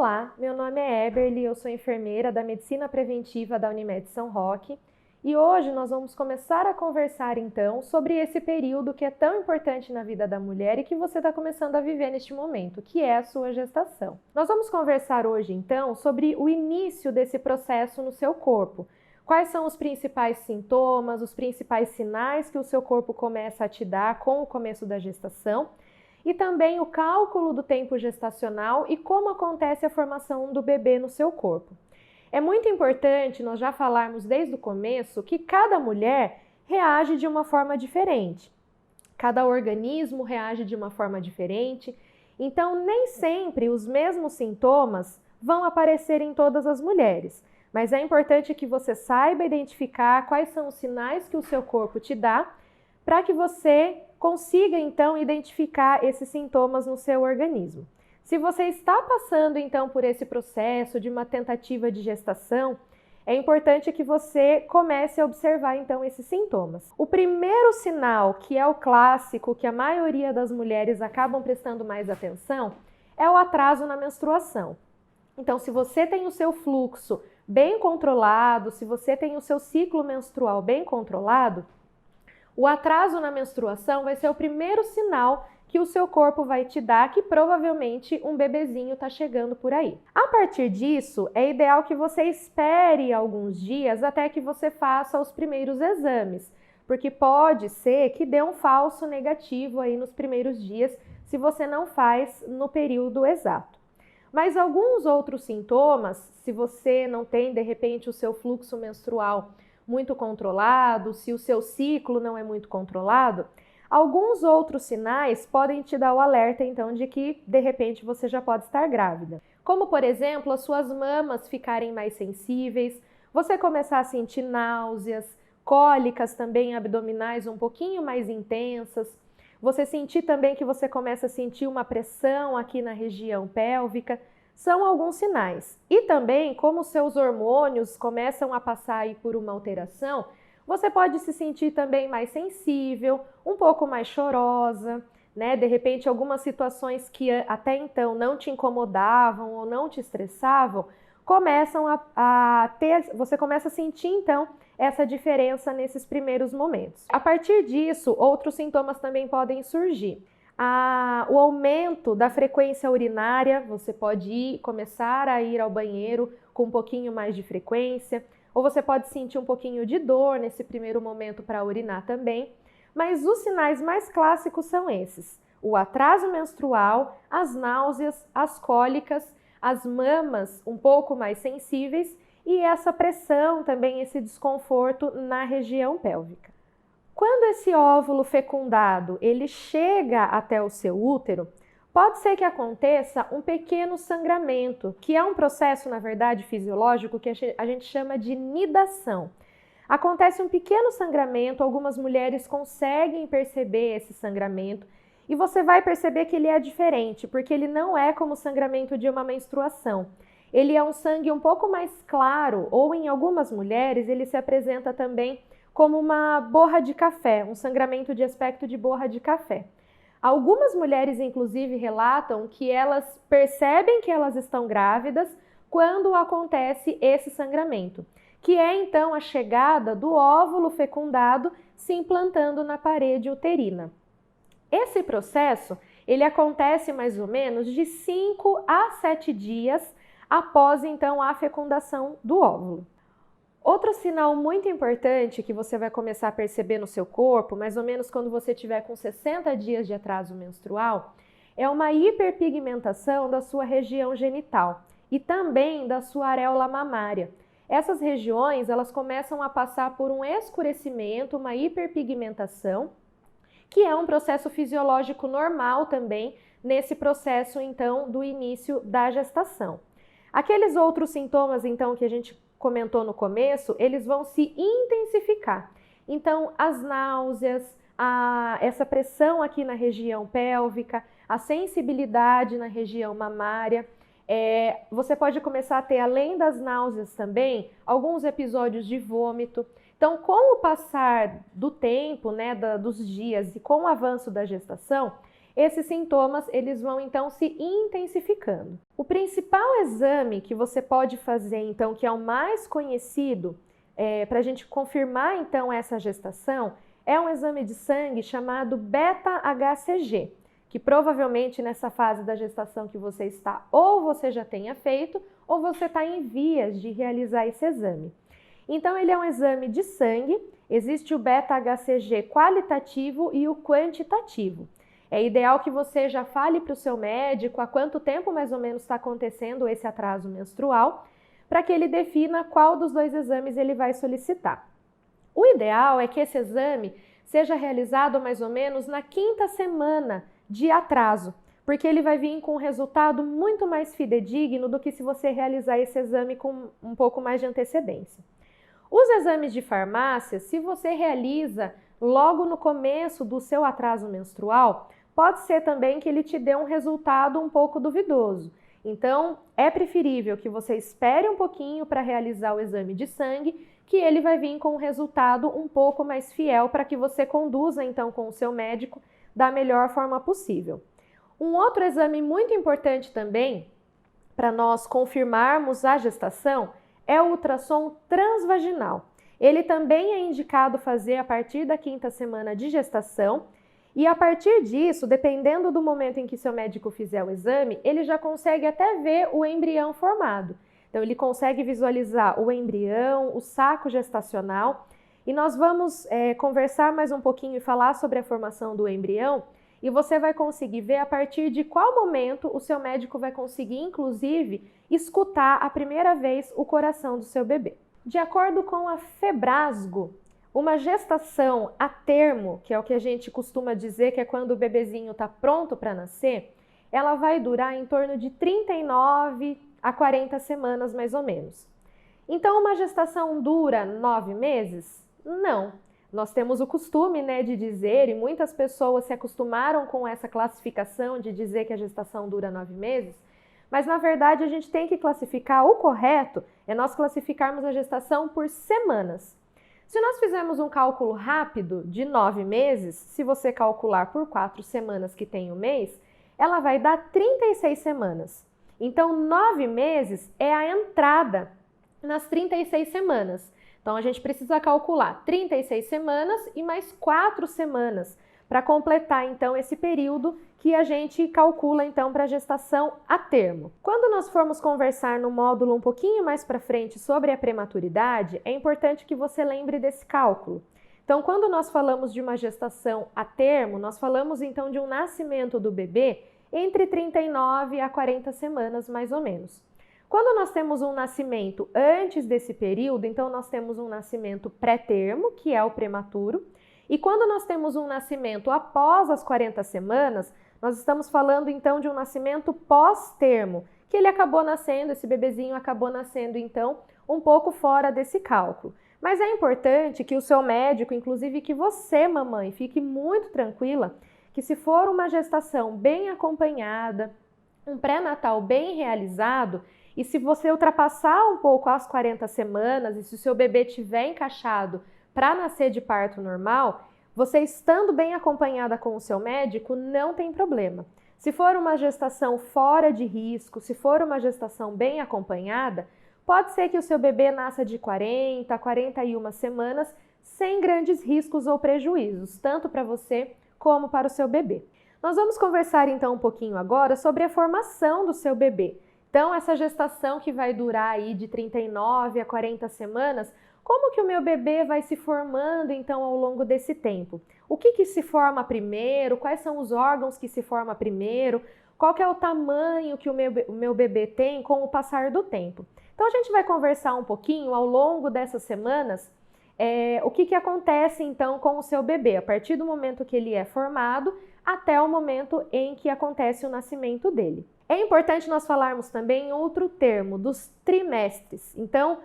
Olá, meu nome é Eberly, eu sou enfermeira da Medicina Preventiva da Unimed São Roque e hoje nós vamos começar a conversar então sobre esse período que é tão importante na vida da mulher e que você está começando a viver neste momento, que é a sua gestação. Nós vamos conversar hoje então sobre o início desse processo no seu corpo. Quais são os principais sintomas, os principais sinais que o seu corpo começa a te dar com o começo da gestação? E também o cálculo do tempo gestacional e como acontece a formação do bebê no seu corpo. É muito importante nós já falarmos desde o começo que cada mulher reage de uma forma diferente. Cada organismo reage de uma forma diferente. Então, nem sempre os mesmos sintomas vão aparecer em todas as mulheres. Mas é importante que você saiba identificar quais são os sinais que o seu corpo te dá para que você consiga, então, identificar esses sintomas no seu organismo. Se você está passando, então, por esse processo de uma tentativa de gestação, é importante que você comece a observar, então, esses sintomas. O primeiro sinal, que é o clássico, que a maioria das mulheres acabam prestando mais atenção, é o atraso na menstruação. Então, se você tem o seu fluxo bem controlado, se você tem o seu ciclo menstrual bem controlado, o atraso na menstruação vai ser o primeiro sinal que o seu corpo vai te dar que provavelmente um bebezinho está chegando por aí. A partir disso, é ideal que você espere alguns dias até que você faça os primeiros exames, porque pode ser que dê um falso negativo aí nos primeiros dias se você não faz no período exato. Mas alguns outros sintomas, se você não tem de repente o seu fluxo menstrual muito controlado, se o seu ciclo não é muito controlado, alguns outros sinais podem te dar o alerta, então, de que, de repente, você já pode estar grávida. Como, por exemplo, as suas mamas ficarem mais sensíveis, você começar a sentir náuseas, cólicas também abdominais um pouquinho mais intensas, você sentir também que você começa a sentir uma pressão aqui na região pélvica, são alguns sinais. E também, como seus hormônios começam a passar aí por uma alteração, você pode se sentir também mais sensível, um pouco mais chorosa, né? De repente, algumas situações que até então não te incomodavam ou não te estressavam, você começa a sentir então essa diferença nesses primeiros momentos. A partir disso, outros sintomas também podem surgir. O aumento da frequência urinária, você pode começar a ir ao banheiro com um pouquinho mais de frequência, ou você pode sentir um pouquinho de dor nesse primeiro momento para urinar também, mas os sinais mais clássicos são esses: o atraso menstrual, as náuseas, as cólicas, as mamas um pouco mais sensíveis e essa pressão também, esse desconforto na região pélvica. Quando esse óvulo fecundado ele chega até o seu útero, pode ser que aconteça um pequeno sangramento, que é um processo, na verdade, fisiológico que a gente chama de nidação. Acontece um pequeno sangramento, algumas mulheres conseguem perceber esse sangramento e você vai perceber que ele é diferente, porque ele não é como o sangramento de uma menstruação. Ele é um sangue um pouco mais claro, ou em algumas mulheres ele se apresenta também como uma borra de café, um sangramento de aspecto de borra de café. Algumas mulheres, inclusive, relatam que elas percebem que elas estão grávidas quando acontece esse sangramento, que é então a chegada do óvulo fecundado se implantando na parede uterina. Esse processo, ele acontece mais ou menos de 5 a 7 dias após então a fecundação do óvulo. Outro sinal muito importante que você vai começar a perceber no seu corpo, mais ou menos quando você tiver com 60 dias de atraso menstrual, é uma hiperpigmentação da sua região genital e também da sua areola mamária. Essas regiões, elas começam a passar por um escurecimento, uma hiperpigmentação, que é um processo fisiológico normal também nesse processo, então, do início da gestação. Aqueles outros sintomas, então, que a gente comentou no começo, eles vão se intensificar. Então, as náuseas, essa pressão aqui na região pélvica, a sensibilidade na região mamária, você pode começar a ter, além das náuseas também, alguns episódios de vômito. Então, com o passar do tempo, né, dos dias e com o avanço da gestação, esses sintomas eles vão então se intensificando. O principal exame que você pode fazer então, que é o mais conhecido para a gente confirmar então essa gestação, é um exame de sangue chamado beta-HCG, que provavelmente nessa fase da gestação que você está, ou você já tenha feito, ou você está em vias de realizar esse exame. Então ele é um exame de sangue, existe o beta-HCG qualitativo e o quantitativo. É ideal que você já fale para o seu médico há quanto tempo mais ou menos está acontecendo esse atraso menstrual, para que ele defina qual dos dois exames ele vai solicitar. O ideal é que esse exame seja realizado mais ou menos na 5ª semana de atraso, porque ele vai vir com um resultado muito mais fidedigno do que se você realizar esse exame com um pouco mais de antecedência. Os exames de farmácia, se você realiza logo no começo do seu atraso menstrual, pode ser também que ele te dê um resultado um pouco duvidoso. Então, é preferível que você espere um pouquinho para realizar o exame de sangue, que ele vai vir com um resultado um pouco mais fiel para que você conduza então com o seu médico da melhor forma possível. Um outro exame muito importante também, para nós confirmarmos a gestação, é o ultrassom transvaginal. Ele também é indicado fazer a partir da 5ª semana de gestação e a partir disso, dependendo do momento em que seu médico fizer o exame, ele já consegue até ver o embrião formado. Então ele consegue visualizar o embrião, o saco gestacional e nós vamos conversar mais um pouquinho e falar sobre a formação do embrião e você vai conseguir ver a partir de qual momento o seu médico vai conseguir, inclusive, escutar a primeira vez o coração do seu bebê. De acordo com a Febrasgo, uma gestação a termo, que é o que a gente costuma dizer que é quando o bebezinho está pronto para nascer, ela vai durar em torno de 39 a 40 semanas mais ou menos. Então, uma gestação dura 9 meses? Não. Nós temos o costume, de dizer, e muitas pessoas se acostumaram com essa classificação de dizer que a gestação dura 9 meses, mas na verdade a gente tem que classificar, o correto é nós classificarmos a gestação por semanas. Se nós fizermos um cálculo rápido de 9 meses, se você calcular por 4 semanas que tem o mês, ela vai dar 36 semanas. Então, 9 meses é a entrada nas 36 semanas. Então, a gente precisa calcular 36 semanas e mais 4 semanas para completar, então, esse período que a gente calcula, então, para a gestação a termo. Quando nós formos conversar no módulo um pouquinho mais para frente sobre a prematuridade, é importante que você lembre desse cálculo. Então, quando nós falamos de uma gestação a termo, nós falamos, então, de um nascimento do bebê entre 39 a 40 semanas, mais ou menos. Quando nós temos um nascimento antes desse período, então nós temos um nascimento pré-termo, que é o prematuro, e quando nós temos um nascimento após as 40 semanas, nós estamos falando então de um nascimento pós-termo, que ele acabou nascendo, esse bebezinho acabou nascendo então um pouco fora desse cálculo. Mas é importante que o seu médico, inclusive que você, mamãe, fique muito tranquila, que se for uma gestação bem acompanhada, um pré-natal bem realizado, e se você ultrapassar um pouco as 40 semanas e se o seu bebê estiver encaixado para nascer de parto normal, você estando bem acompanhada com o seu médico, não tem problema. Se for uma gestação fora de risco, se for uma gestação bem acompanhada, pode ser que o seu bebê nasça de 40 a 41 semanas sem grandes riscos ou prejuízos, tanto para você como para o seu bebê. Nós vamos conversar então um pouquinho agora sobre a formação do seu bebê. Então, essa gestação que vai durar aí de 39 a 40 semanas, como que o meu bebê vai se formando então ao longo desse tempo? O que se forma primeiro? Quais são os órgãos que se formam primeiro? Qual que é o tamanho que o meu bebê tem com o passar do tempo? Então, a gente vai conversar um pouquinho ao longo dessas semanas o que acontece então com o seu bebê, a partir do momento que ele é formado até o momento em que acontece o nascimento dele. É importante nós falarmos também em outro termo, dos trimestres. Então,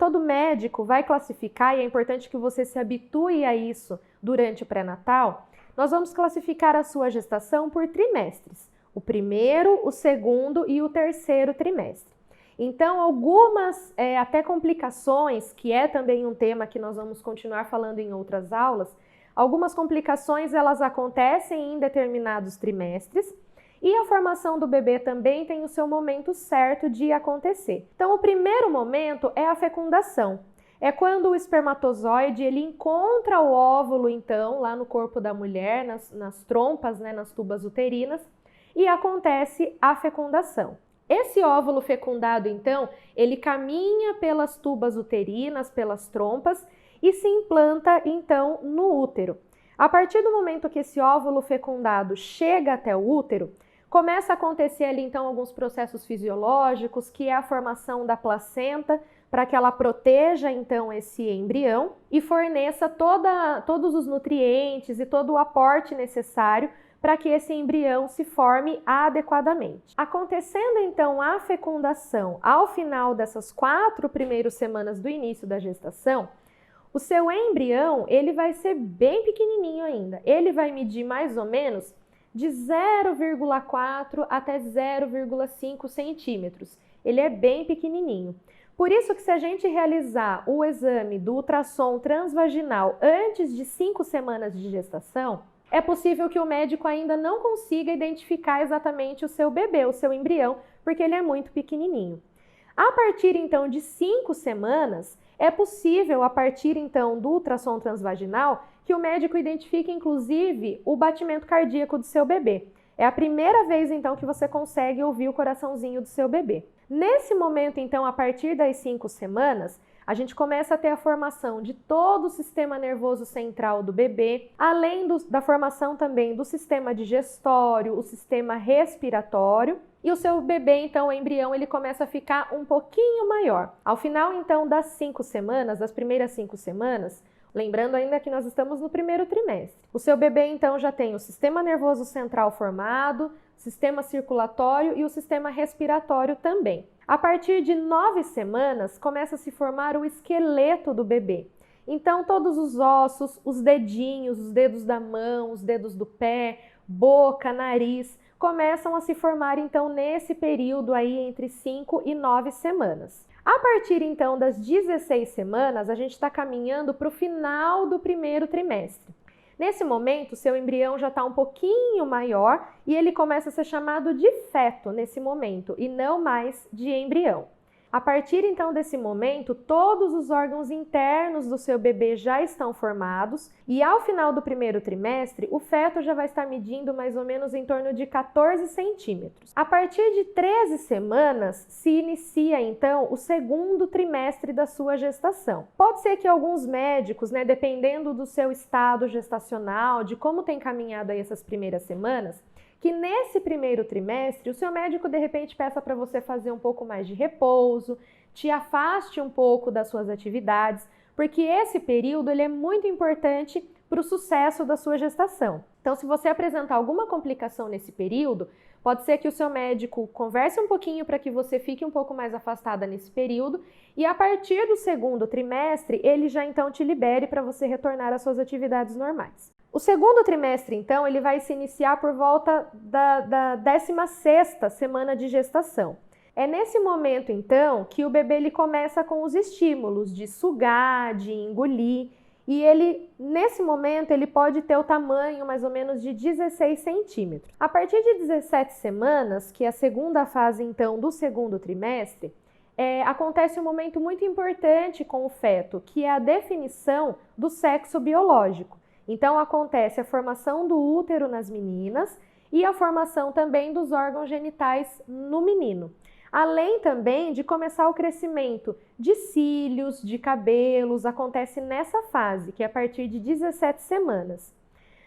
todo médico vai classificar, e é importante que você se habitue a isso durante o pré-natal, nós vamos classificar a sua gestação por trimestres. O primeiro, o segundo e o terceiro trimestre. Então, algumas até complicações, que é também um tema que nós vamos continuar falando em outras aulas, Algumas complicações elas acontecem em determinados trimestres e a formação do bebê também tem o seu momento certo de acontecer. Então, o primeiro momento é a fecundação. É quando o espermatozoide ele encontra o óvulo, então, lá no corpo da mulher, nas trompas, né, nas tubas uterinas, e acontece a fecundação. Esse óvulo fecundado, então, ele caminha pelas tubas uterinas, pelas trompas, e se implanta, então, no útero. A partir do momento que esse óvulo fecundado chega até o útero, começa a acontecer ali, então, alguns processos fisiológicos, que é a formação da placenta, para que ela proteja, então, esse embrião e forneça todos os nutrientes e todo o aporte necessário para que esse embrião se forme adequadamente. Acontecendo, então, a fecundação ao final dessas 4 primeiras semanas do início da gestação, o seu embrião, ele vai ser bem pequenininho ainda. Ele vai medir mais ou menos de 0,4 até 0,5 centímetros. Ele é bem pequenininho. Por isso que se a gente realizar o exame do ultrassom transvaginal antes de 5 semanas de gestação, é possível que o médico ainda não consiga identificar exatamente o seu bebê, o seu embrião, porque ele é muito pequenininho. A partir então de 5 semanas, é possível, a partir então do ultrassom transvaginal, que o médico identifique inclusive o batimento cardíaco do seu bebê. É a primeira vez então que você consegue ouvir o coraçãozinho do seu bebê. Nesse momento então, a partir das 5 semanas, a gente começa a ter a formação de todo o sistema nervoso central do bebê, além da formação também do sistema digestório, o sistema respiratório, e o seu bebê, então, o embrião, ele começa a ficar um pouquinho maior. Ao final, então, das 5 semanas, das primeiras 5 semanas, lembrando ainda que nós estamos no primeiro trimestre, o seu bebê, então, já tem o sistema nervoso central formado, sistema circulatório e o sistema respiratório também. A partir de 9 semanas, começa a se formar o esqueleto do bebê. Então, todos os ossos, os dedinhos, os dedos da mão, os dedos do pé, boca, nariz, começam a se formar, então, nesse período aí entre 5 e 9 semanas. A partir, então, das 16 semanas, a gente está caminhando para o final do primeiro trimestre. Nesse momento, seu embrião já está um pouquinho maior e ele começa a ser chamado de feto nesse momento e não mais de embrião. A partir então desse momento, todos os órgãos internos do seu bebê já estão formados e ao final do primeiro trimestre, o feto já vai estar medindo mais ou menos em torno de 14 centímetros. A partir de 13 semanas, se inicia então o segundo trimestre da sua gestação. Pode ser que alguns médicos, dependendo do seu estado gestacional, de como tem caminhado aí essas primeiras semanas, que nesse primeiro trimestre o seu médico de repente peça para você fazer um pouco mais de repouso, te afaste um pouco das suas atividades, porque esse período ele é muito importante para o sucesso da sua gestação. Então, se você apresentar alguma complicação nesse período, pode ser que o seu médico converse um pouquinho para que você fique um pouco mais afastada nesse período e a partir do segundo trimestre, ele já então te libere para você retornar às suas atividades normais. O segundo trimestre, então, ele vai se iniciar por volta da 16ª semana de gestação. É nesse momento, então, que o bebê ele começa com os estímulos de sugar, de engolir, e ele, nesse momento, ele pode ter o tamanho mais ou menos de 16 centímetros. A partir de 17 semanas, que é a segunda fase, então, do segundo trimestre, acontece um momento muito importante com o feto, que é a definição do sexo biológico. Então, acontece a formação do útero nas meninas e a formação também dos órgãos genitais no menino. Além também de começar o crescimento de cílios, de cabelos, acontece nessa fase, que é a partir de 17 semanas.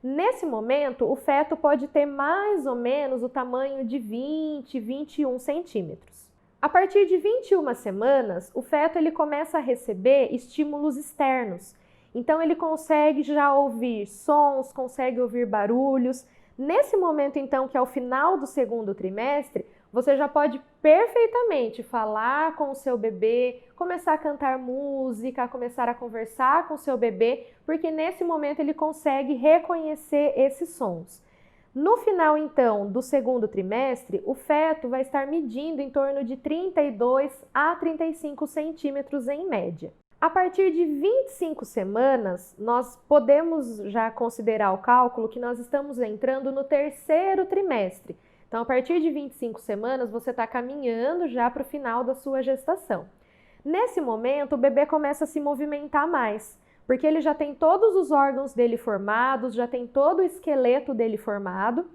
Nesse momento, o feto pode ter mais ou menos o tamanho de 20, 21 centímetros. A partir de 21 semanas, o feto ele começa a receber estímulos externos. Então, ele consegue já ouvir sons, consegue ouvir barulhos. Nesse momento, então, que é o final do segundo trimestre, você já pode perfeitamente falar com o seu bebê, começar a cantar música, começar a conversar com o seu bebê, porque nesse momento ele consegue reconhecer esses sons. No final, então, do segundo trimestre, o feto vai estar medindo em torno de 32 a 35 centímetros em média. A partir de 25 semanas, nós podemos já considerar o cálculo que nós estamos entrando no terceiro trimestre. Então, a partir de 25 semanas, você está caminhando já para o final da sua gestação. Nesse momento, o bebê começa a se movimentar mais, porque ele já tem todos os órgãos dele formados, já tem todo o esqueleto dele formado.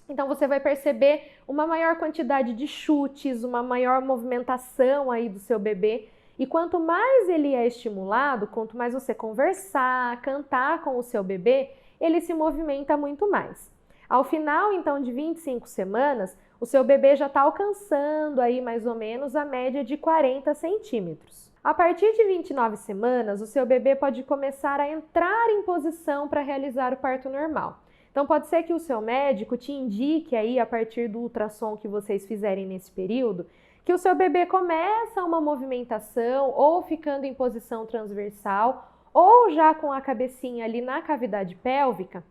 Então, você vai perceber uma maior quantidade de chutes, uma maior movimentação aí do seu bebê. E quanto mais ele é estimulado, quanto mais você conversar, cantar com o seu bebê, ele se movimenta muito mais. Ao final, então, de 25 semanas, o seu bebê já está alcançando aí mais ou menos a média de 40 centímetros. A partir de 29 semanas, o seu bebê pode começar a entrar em posição para realizar o parto normal. Então, pode ser que o seu médico te indique aí, a partir do ultrassom que vocês fizerem nesse período, que o seu bebê começa uma movimentação ou ficando em posição transversal ou já com a cabecinha ali na cavidade pélvica,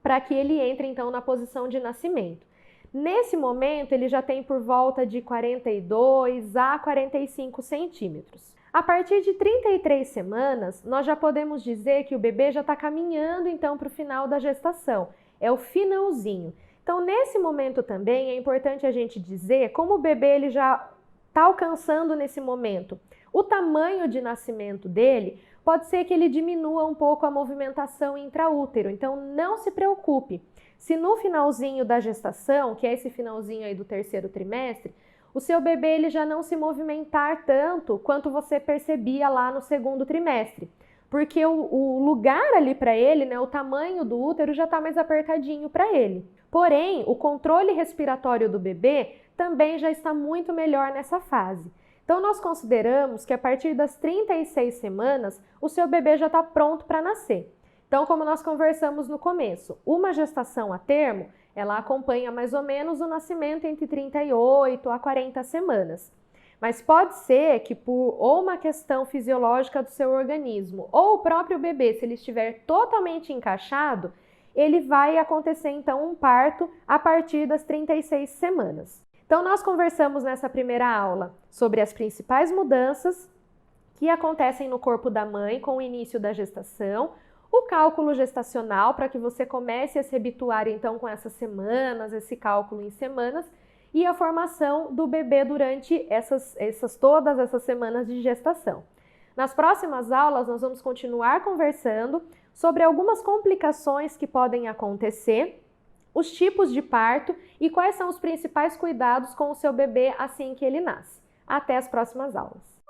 para que ele entre então na posição de nascimento. Nesse momento, ele já tem por volta de 42 a 45 centímetros. A partir de 33 semanas, nós já podemos dizer que o bebê já está caminhando então para o final da gestação. É o finalzinho. Então, nesse momento também é importante a gente dizer como o bebê ele já está alcançando nesse momento o tamanho de nascimento dele, pode ser que ele diminua um pouco a movimentação intraútero. Então, não se preocupe. Se no finalzinho da gestação, que é esse finalzinho aí do terceiro trimestre, o seu bebê ele já não se movimentar tanto quanto você percebia lá no segundo trimestre. Porque o lugar ali para ele, né, o tamanho do útero já está mais apertadinho para ele. Porém, o controle respiratório do bebê também já está muito melhor nessa fase. Então, nós consideramos que a partir das 36 semanas, o seu bebê já está pronto para nascer. Então, como nós conversamos no começo, uma gestação a termo, ela acompanha mais ou menos o nascimento entre 38 a 40 semanas. Mas pode ser que por ou uma questão fisiológica do seu organismo ou o próprio bebê, se ele estiver totalmente encaixado, ele vai acontecer então um parto a partir das 36 semanas. Então nós conversamos nessa primeira aula sobre as principais mudanças que acontecem no corpo da mãe com o início da gestação, o cálculo gestacional para que você comece a se habituar então com essas semanas, esse cálculo em semanas, e a formação do bebê durante todas essas semanas de gestação. Nas próximas aulas, nós vamos continuar conversando sobre algumas complicações que podem acontecer, os tipos de parto e quais são os principais cuidados com o seu bebê assim que ele nasce. Até as próximas aulas!